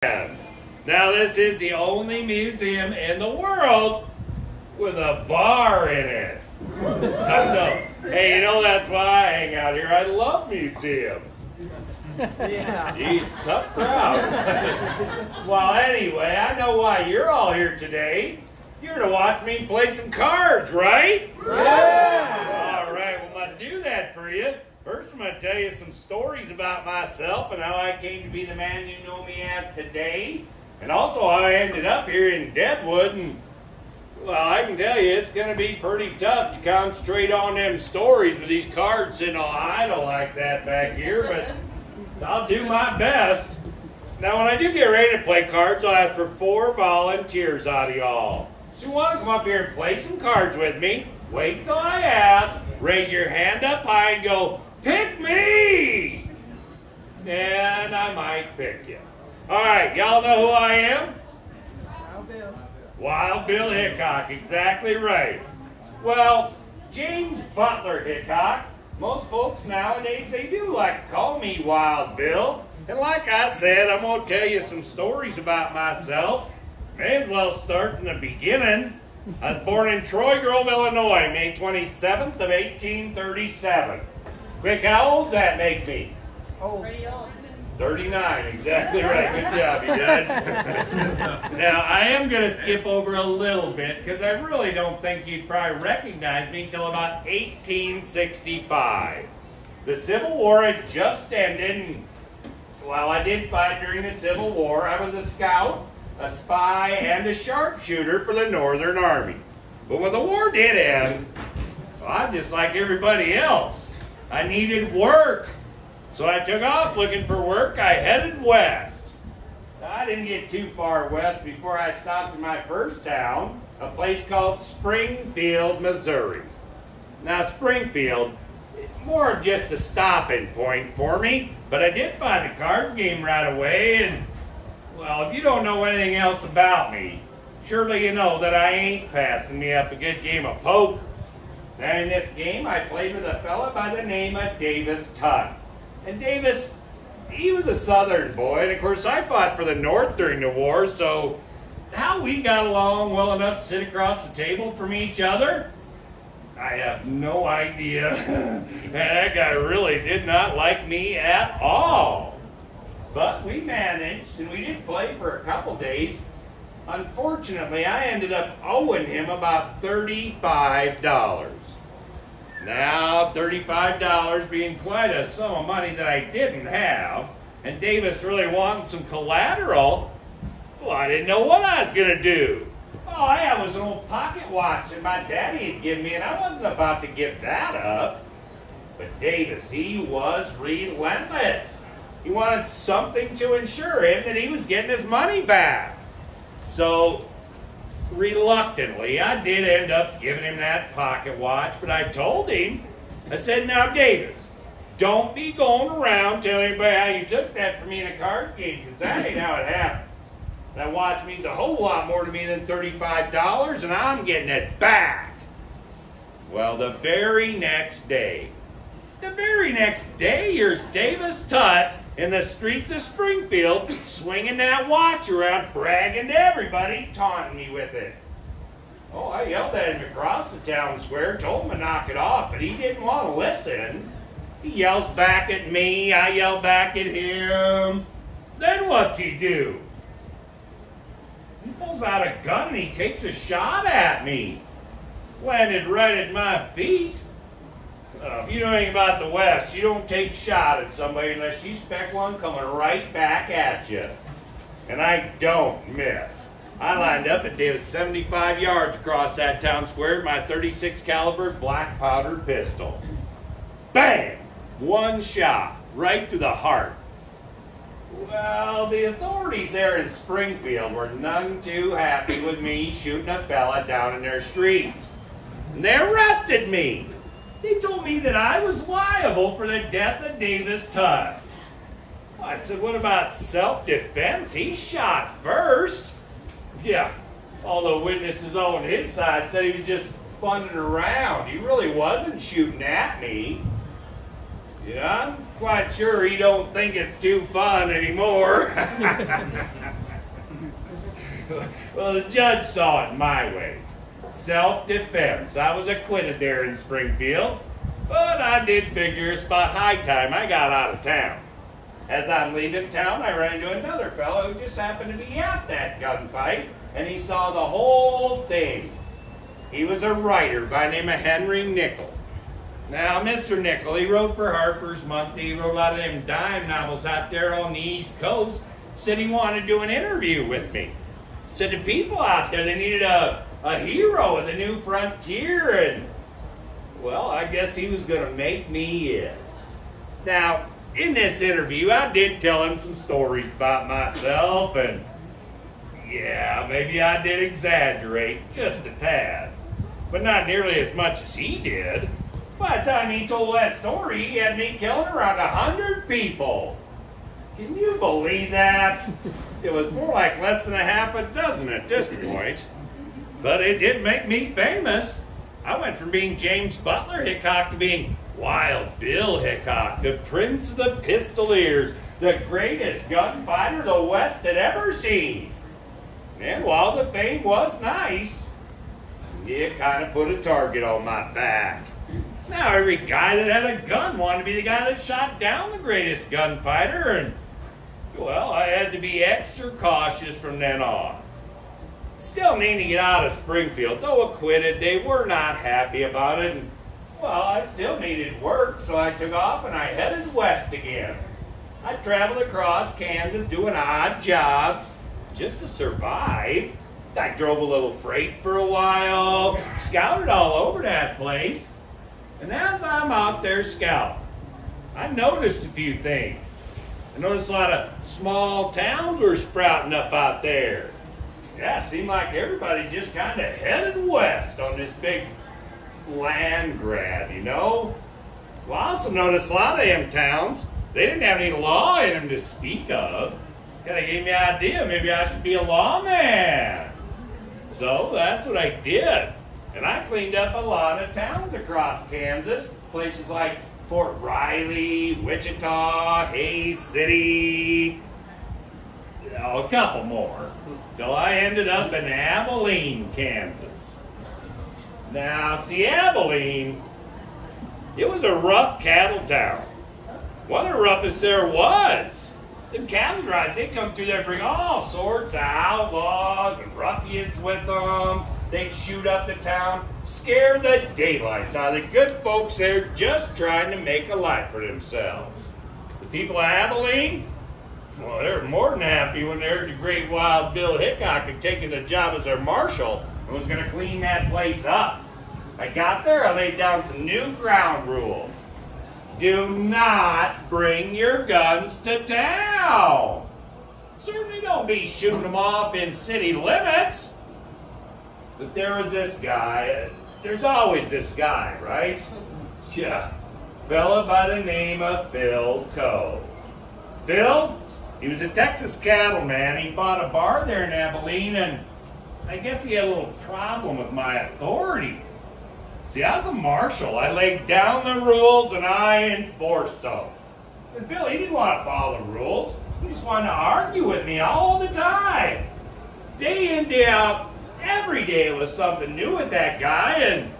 Now this is the only museum in the world with a bar in it. I know. Hey, you know that's why I hang out here. I love museums. Yeah. Jeez, tough crowd. Well, anyway, I know why you're all here today. You're to watch me play some cards, right? Yeah. All right, well, I'll do that for you. First, I'm going to tell you some stories about myself and how I came to be the man you know me as today. And also how I ended up here in Deadwood. And, well, I can tell you it's going to be pretty tough to concentrate on them stories with these cards sitting all idle like that back here, but I'll do my best. Now, when I do get ready to play cards, I'll ask for 4 volunteers out of y'all. So you want to come up here and play some cards with me, wait till I ask, raise your hand up high and go, "Pick me!" And I might pick you. All right, y'all know who I am? Wild Bill. Wild Bill Hickok, exactly right. Well, James Butler Hickok, most folks nowadays, they do like to call me Wild Bill. And like I said, I'm going to tell you some stories about myself. May as well start from the beginning. I was born in Troy Grove, Illinois, May 27th of 1837. Quick, how old does that make me? Oh. 39, exactly right. Good job, you guys. Now, I am going to skip over a little bit because I really don't think you'd probably recognize me until about 1865. The Civil War had just ended, and while I did fight during the Civil War, I was a scout, a spy, and a sharpshooter for the Northern Army. But when the war did end, well, I just like everybody else. I needed work. So I took off looking for work. I headed west. Now, I didn't get too far west before I stopped in my first town, a place called Springfield, Missouri. Now, Springfield, more of just a stopping point for me, but I did find a card game right away, and, well, if you don't know anything else about me, surely you know that I ain't passing me up a good game of poker. Now, in this game, I played with a fella by the name of Davis Tutt. And Davis, he was a Southern boy, and of course I fought for the North during the war, so how we got along well enough to sit across the table from each other, I have no idea. And that guy really did not like me at all. But we managed, and we did play for a couple days. Unfortunately, I ended up owing him about $35. Now, $35 being quite a sum of money that I didn't have, and Davis really wanted some collateral, well, I didn't know what I was going to do. All I had was an old pocket watch that my daddy had given me, and I wasn't about to give that up. But Davis, he was relentless. He wanted something to ensure him that he was getting his money back. So, reluctantly, I did end up giving him that pocket watch, but I told him, I said, "Now, Davis, don't be going around telling everybody how you took that from me in a card game, because that ain't how it happened. That watch means a whole lot more to me than $35, and I'm getting it back." Well, the very next day, here's Davis Tutt in the streets of Springfield, swinging that watch around, bragging to everybody, taunting me with it. Oh, I yelled at him across the town square, told him to knock it off, but he didn't want to listen. He yells back at me, I yell back at him. Then what's he do? He pulls out a gun and he takes a shot at me. Landed right at my feet. If you know anything about the West, you don't take a shot at somebody unless you expect one coming right back at you. And I don't miss. I lined up and did 75 yards across that town square with my .36 caliber black powdered pistol. Bang! One shot, right through the heart. Well, the authorities there in Springfield were none too happy with me shooting a fella down in their streets. And they arrested me. They told me that I was liable for the death of Davis Tutt. Well, I said, what about self-defense? He shot first. Yeah, all the witnesses on his side said he was just funning around. He really wasn't shooting at me. Yeah, I'm quite sure he don't think it's too fun anymore. Well, the judge saw it my way. Self-defense. I was acquitted there in Springfield, but I did figure it's about high time I got out of town. As I'm leaving town, I ran into another fellow who just happened to be at that gunfight, and he saw the whole thing. He was a writer by the name of Henry Nickel. Now, Mr. Nickel, he wrote for Harper's Monthly. He wrote a lot of them dime novels out there on the East Coast. Said he wanted to do an interview with me. Said the people out there, they needed a hero of the new frontier, and, well, I guess he was going to make me it. Now, in this interview, I did tell him some stories about myself, and, yeah, maybe I did exaggerate just a tad, but not nearly as much as he did. By the time he told that story, he had me killing around 100 people. Can you believe that? It was more like less than a half a dozen at this point. But it did make me famous. I went from being James Butler Hickok to being Wild Bill Hickok, the Prince of the Pistoliers, the greatest gunfighter the West had ever seen. And while the fame was nice, it kind of put a target on my back. Now every guy that had a gun wanted to be the guy that shot down the greatest gunfighter, and, well, I had to be extra cautious from then on. Still needing to get out of Springfield. Though acquitted, they were not happy about it, and, well, I still needed work, so I took off and I headed west again. I traveled across Kansas doing odd jobs just to survive. I drove a little freight for a while, scouted all over that place, and as I'm out there scouting, I noticed a few things. I noticed a lot of small towns were sprouting up out there. Yeah, it seemed like everybody just kind of headed west on this big land grab, you know? Well, I also noticed a lot of them towns, they didn't have any law in them to speak of. Kind of gave me an idea, maybe I should be a lawman. So that's what I did. And I cleaned up a lot of towns across Kansas, places like Fort Riley, Wichita, Hays City, a couple more, till I ended up in Abilene, Kansas. Now, see, Abilene, it was a rough cattle town. One of the roughest there was. Them cattle drives, they come through there, bring all sorts of outlaws and ruffians with them. They'd shoot up the town, scare the daylights out of the good folks there just trying to make a life for themselves. The people of Abilene, well, they were more than happy when they heard the great Wild Bill Hickok had taken the job as their marshal and was going to clean that place up. I got there, I laid down some new ground rules. Do not bring your guns to town. Certainly don't be shooting them off in city limits. But there was this guy, there's always this guy, right? Yeah, fella by the name of Phil Coe. Phil, he was a Texas cattleman. He bought a bar there in Abilene, and I guess he had a little problem with my authority. See, I was a marshal. I laid down the rules and I enforced them. And Phil, he didn't want to follow the rules. He just wanted to argue with me all the time. Day in, day out. Every day was something new with that guy, and,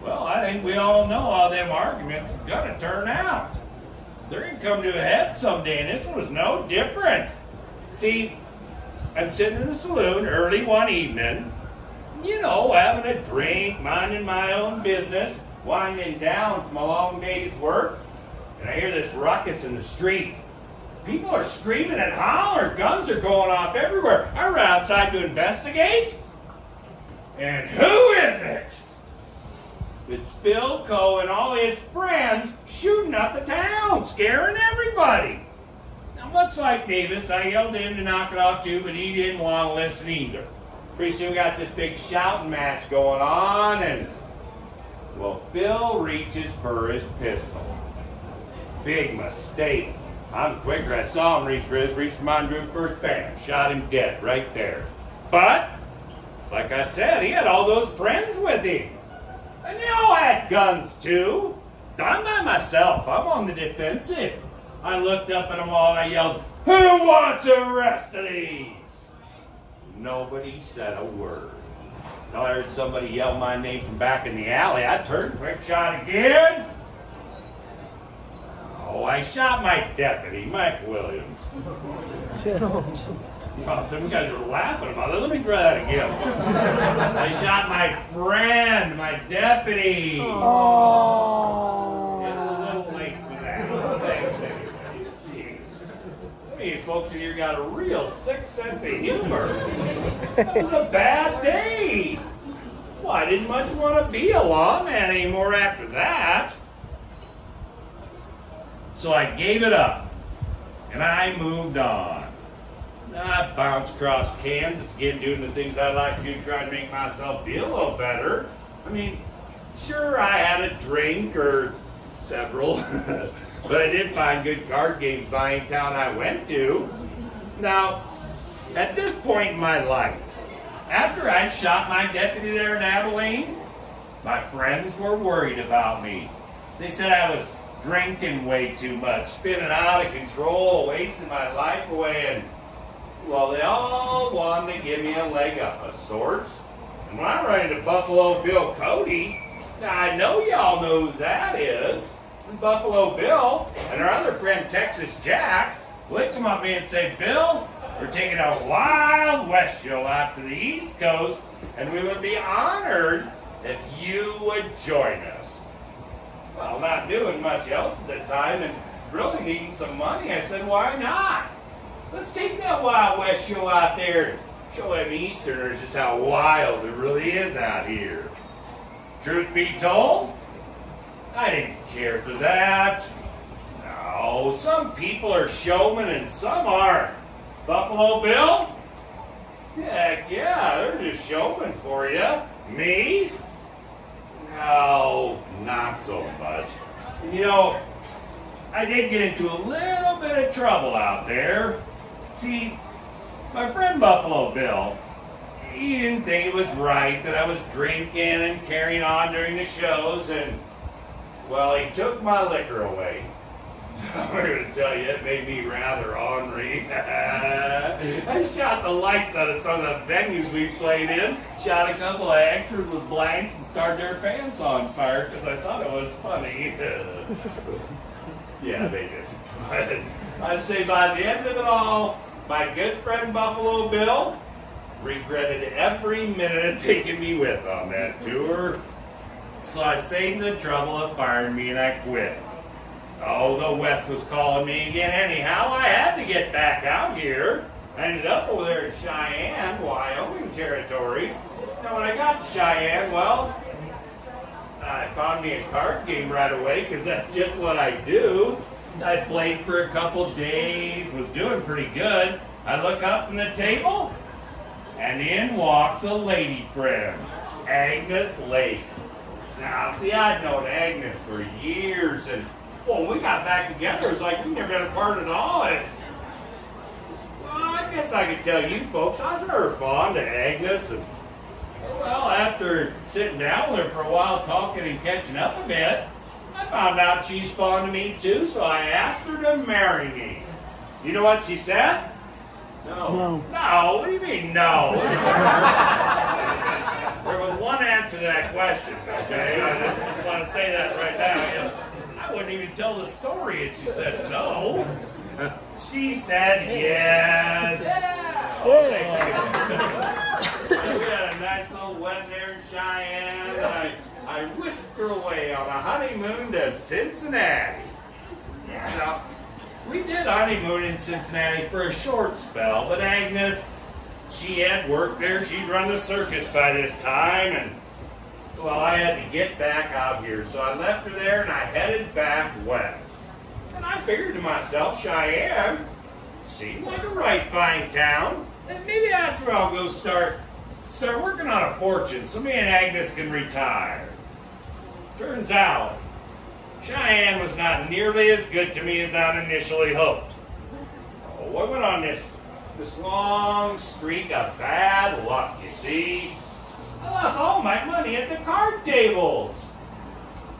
well, I think we all know how them arguments is going to turn out. They're going to come to a head someday, and this one was no different. See, I'm sitting in the saloon early one evening, you know, having a drink, minding my own business, winding down from a long day's work, and I hear this ruckus in the street. People are screaming and hollering. Guns are going off everywhere. I run outside to investigate. And who is it? It's Phil Coe and all his friends shooting up the town, scaring everybody. Now, much like Davis, I yelled at him to knock it off too, but he didn't want to listen either. Pretty soon we got this big shouting match going on, and, well, Phil reaches for his pistol. Big mistake. I'm quicker. I saw him reach for his, reached for mine, drew first, bam, shot him dead right there. But, like I said, he had all those friends with him. And they all had guns too. I'm by myself. I'm on the defensive. I looked up at them all and I yelled, "Who wants the rest of these?" Nobody said a word. Until I heard somebody yell my name from back in the alley. I turned, quick shot again. Oh, I shot my deputy, Mike Williams. Oh, some guys are laughing about it. Let me try that again. I shot my friend, my deputy. Oh. It's a little late for that. Thanks, everybody. Jeez. Some of you folks in here got a real sick sense of humor. That was a bad day. Well, I didn't much want to be a lawman anymore after that. So I gave it up, and I moved on. I bounced across Kansas again, doing the things I like to do, trying to make myself feel a little better. I mean, sure, I had a drink or several, but I did find good card games by any town I went to. Now, at this point in my life, after I shot my deputy there in Abilene, my friends were worried about me. They said I was drinking way too much, spinning out of control, wasting my life away, and well, they all wanted to give me a leg up of sorts. And when I ran into Buffalo Bill Cody, now I know y'all know who that is. And Buffalo Bill and our other friend Texas Jack would come up to me and say, Bill, we're taking a Wild West show out to the East Coast, and we would be honored if you would join us. Well, not doing much else at the time and really needing some money, I said, why not? Let's take that Wild West show out there and show them Easterners just how wild it really is out here. Truth be told, I didn't care for that. No, some people are showmen and some aren't. Buffalo Bill? Heck yeah, they're just showmen for you. Me? No, not so much. And you know, I did get into a little bit of trouble out there. See, my friend Buffalo Bill, he didn't think it was right that I was drinking and carrying on during the shows, and, well, he took my liquor away. I'm going to tell you, it made me rather ornery. I shot the lights out of some of the venues we played in, shot a couple of actors with blanks, and started their pants on fire because I thought it was funny. Yeah, they did. I'd say by the end of it all, my good friend Buffalo Bill regretted every minute of taking me with on that tour. So I saved the trouble of firing me and I quit. Oh, the West was calling me again anyhow. I had to get back out here. I ended up over there in Cheyenne, Wyoming territory. Now when I got to Cheyenne, well, I found me a card game right away because that's just what I do. I played for a couple days, was doing pretty good. I look up from the table, and in walks a lady friend, Agnes Lake. Now, see, I'd known Agnes for years, and well, when we got back together, it was like we never been apart at all. And, well, I guess I could tell you folks, I was very fond of Agnes, and well, after sitting down with her for a while, talking and catching up a bit, I found out she's fond of me too, so I asked her to marry me. You know what she said? No. No? What do you mean, no? There was one answer to that question, okay? I just want to say that right now. I wouldn't even tell the story if she said no. She said yes. Yeah. Oh, thank you. We had a nice little wedding there in Cheyenne, and I whisked her away on a honeymoon to Cincinnati. Now, we did honeymoon in Cincinnati for a short spell, but Agnes, she had worked there. She'd run the circus by this time, and, well, I had to get back out here. So I left her there, and I headed back west. And I figured to myself, Cheyenne seemed like a right fine town, and maybe that's where I'll go start working on a fortune so me and Agnes can retire. Turns out, Cheyenne was not nearly as good to me as I'd initially hoped. Oh, I went on this long streak of bad luck, you see. I lost all my money at the card tables.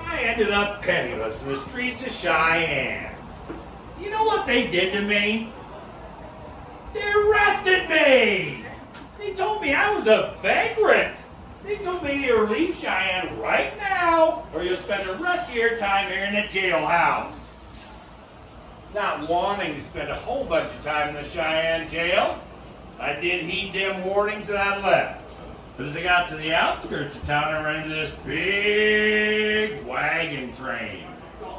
I ended up penniless in the streets of Cheyenne. You know what they did to me? They arrested me! me I was a vagrant. They told me to leave Cheyenne right now, or you'll spend the rest of your time here in the jailhouse. Not wanting to spend a whole bunch of time in the Cheyenne jail, I did heed them warnings and I left. But as I got to the outskirts of town, I ran into this big wagon train.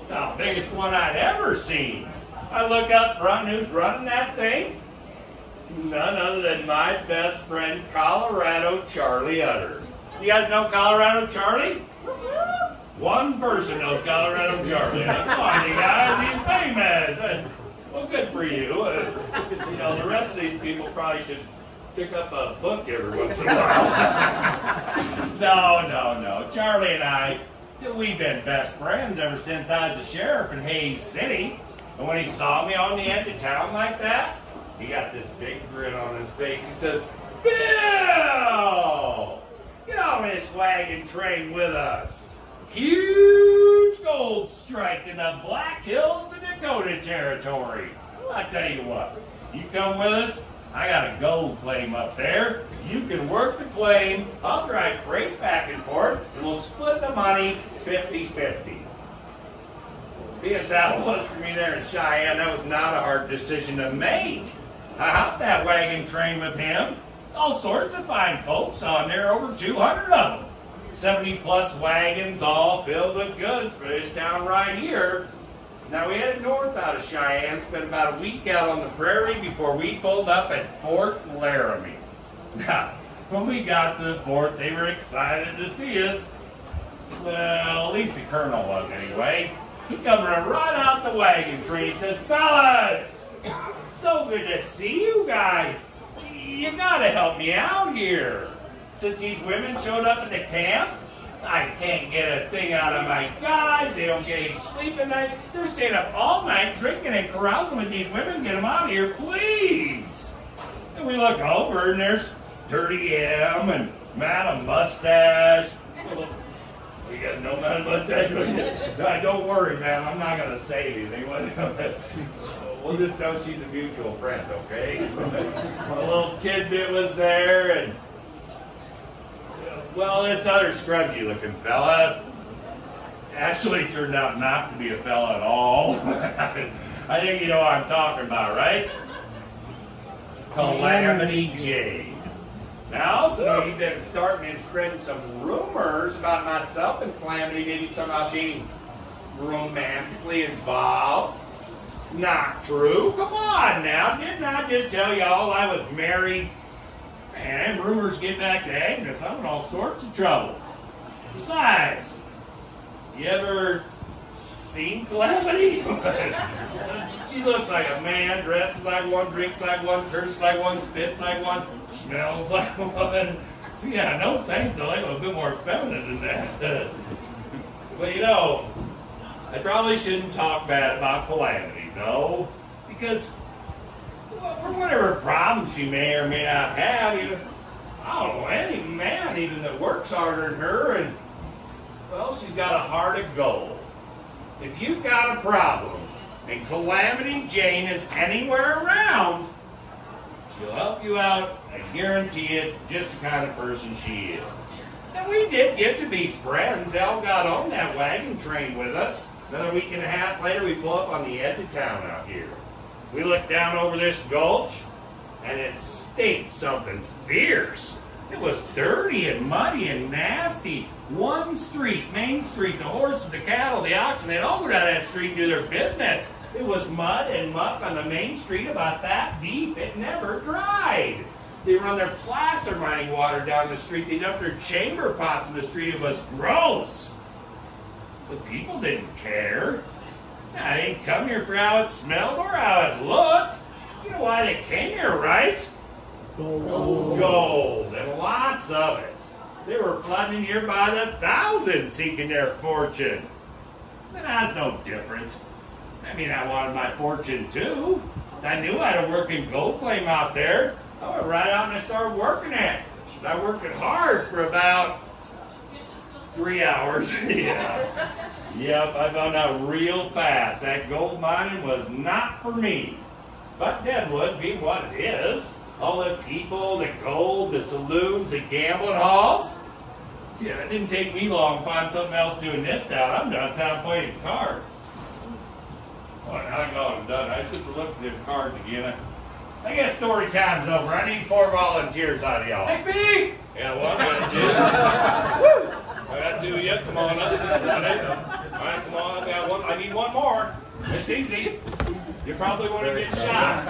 The biggest one I'd ever seen. I look up front, who's running that thing? None other than my best friend, Colorado Charlie Utter. You guys know Colorado Charlie? One person knows Colorado Charlie. Come on, you guys, he's famous. Well, good for you. You know, the rest of these people probably should pick up a book every once in a while. No. Charlie and I, we've been best friends ever since I was a sheriff in Hays City. And when he saw me on the edge of town like that, he got this big grin on his face. He says, "Bill, get on this wagon train with us. Huge gold strike in the Black Hills of Dakota Territory. I'll tell you what, you come with us, I got a gold claim up there. You can work the claim, I'll drive freight back and forth, and we'll split the money 50-50. Being as that was for me there in Cheyenne, that was not a hard decision to make. I hopped that wagon train with him. All sorts of fine folks on there, over 200 of them. 70-plus wagons, all filled with goods for this town right here. Now, we headed north out of Cheyenne, spent about a week out on the prairie before we pulled up at Fort Laramie. Now, when we got to the fort, they were excited to see us. Well, at least the colonel was anyway. He come right out the wagon train. He says, "Fellas, so good to see you guys. You gotta help me out here. Since these women showed up at the camp, I can't get a thing out of my guys. They don't get any sleep at night. They're staying up all night drinking and carousing with these women. Get them out of here, please." And we look over, and there's Dirty M and Madam Mustache. You guys know Madam Mustache? No, don't worry, man. I'm not going to say anything. We'll just know she's a mutual friend, okay? A little tidbit was there, and well, this other scrungy-looking fella actually turned out not to be a fella at all. I think you know what I'm talking about, right? Calamity Jane. Now, also, you've been starting and spreading some rumors about myself and Calamity maybe somehow being romantically involved. Not true. Come on now. Didn't I just tell y'all I was married? Man, rumors get back to Agnes. I'm in all sorts of trouble. Besides, you ever seen Calamity? She looks like a man, dresses like one, drinks like one, curses like one, spits like one, smells like one. Yeah, no thanks, though. I'm a bit more feminine than that. But you know, I probably shouldn't talk bad about Calamity, though, because well, for whatever problems she may or may not have, you know, I don't know any man even that works harder than her, and well, she's got a heart of gold. If you've got a problem and Calamity Jane is anywhere around, she'll help you out. I guarantee it, just the kind of person she is. And we did get to be friends. They all got on that wagon train with us. Another week and a half later, we pull up on the edge of town out here. We look down over this gulch, and it stinks something fierce. It was dirty and muddy and nasty. One street, Main Street, the horses, the cattle, the oxen, they'd all go down that street and do their business. It was mud and muck on the main street about that deep. It never dried. They run their placer mining water down the street. They dump their chamber pots in the street. It was gross. But people didn't care. I didn't come here for how it smelled or how it looked. You know why they came here, right? Gold. Gold, and lots of it. They were flooding here by the thousands seeking their fortune. And I was no different. I mean, I wanted my fortune too. I knew I had a working gold claim out there. I went right out and I started working it. And I worked it hard for about 3 hours. Yeah. Yep, I found out real fast that gold mining was not for me. But Deadwood, being what it is, All the people, the gold, the saloons, the gambling halls. See, it didn't take me long to find something else to do in this town. I'm downtown playing cards. Well, now I got them done. I sit to look at them cards again. I guess story time's over. I need 4 volunteers out of y'all. Take me! Yeah, well, I got 2. I got 2 of you. Come on up. All right, come on. I got 1. I need 1 more. It's easy. You probably want to get shot.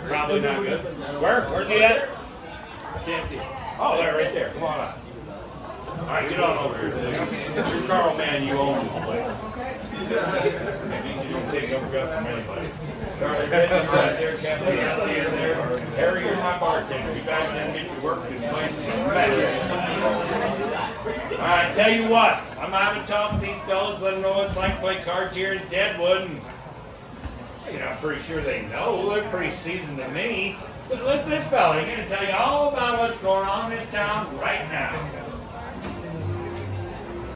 Probably not good. Where's he at? I can't see. Oh, there, right there. Come on up. All right, get on over here. You're Carl, man. You own this place. You don't take no guff from anybody. Charlie, right there, Captain. There. Harry, you're my bartender. You guys didn't get to work this place. All right, tell you what. I'm having talks to these fellas. Let them know what it's like to play cards here in Deadwood. And, you know, I'm pretty sure they know. They're pretty seasoned to me. But listen to this fella. He's going to tell you all about what's going on in this town right now.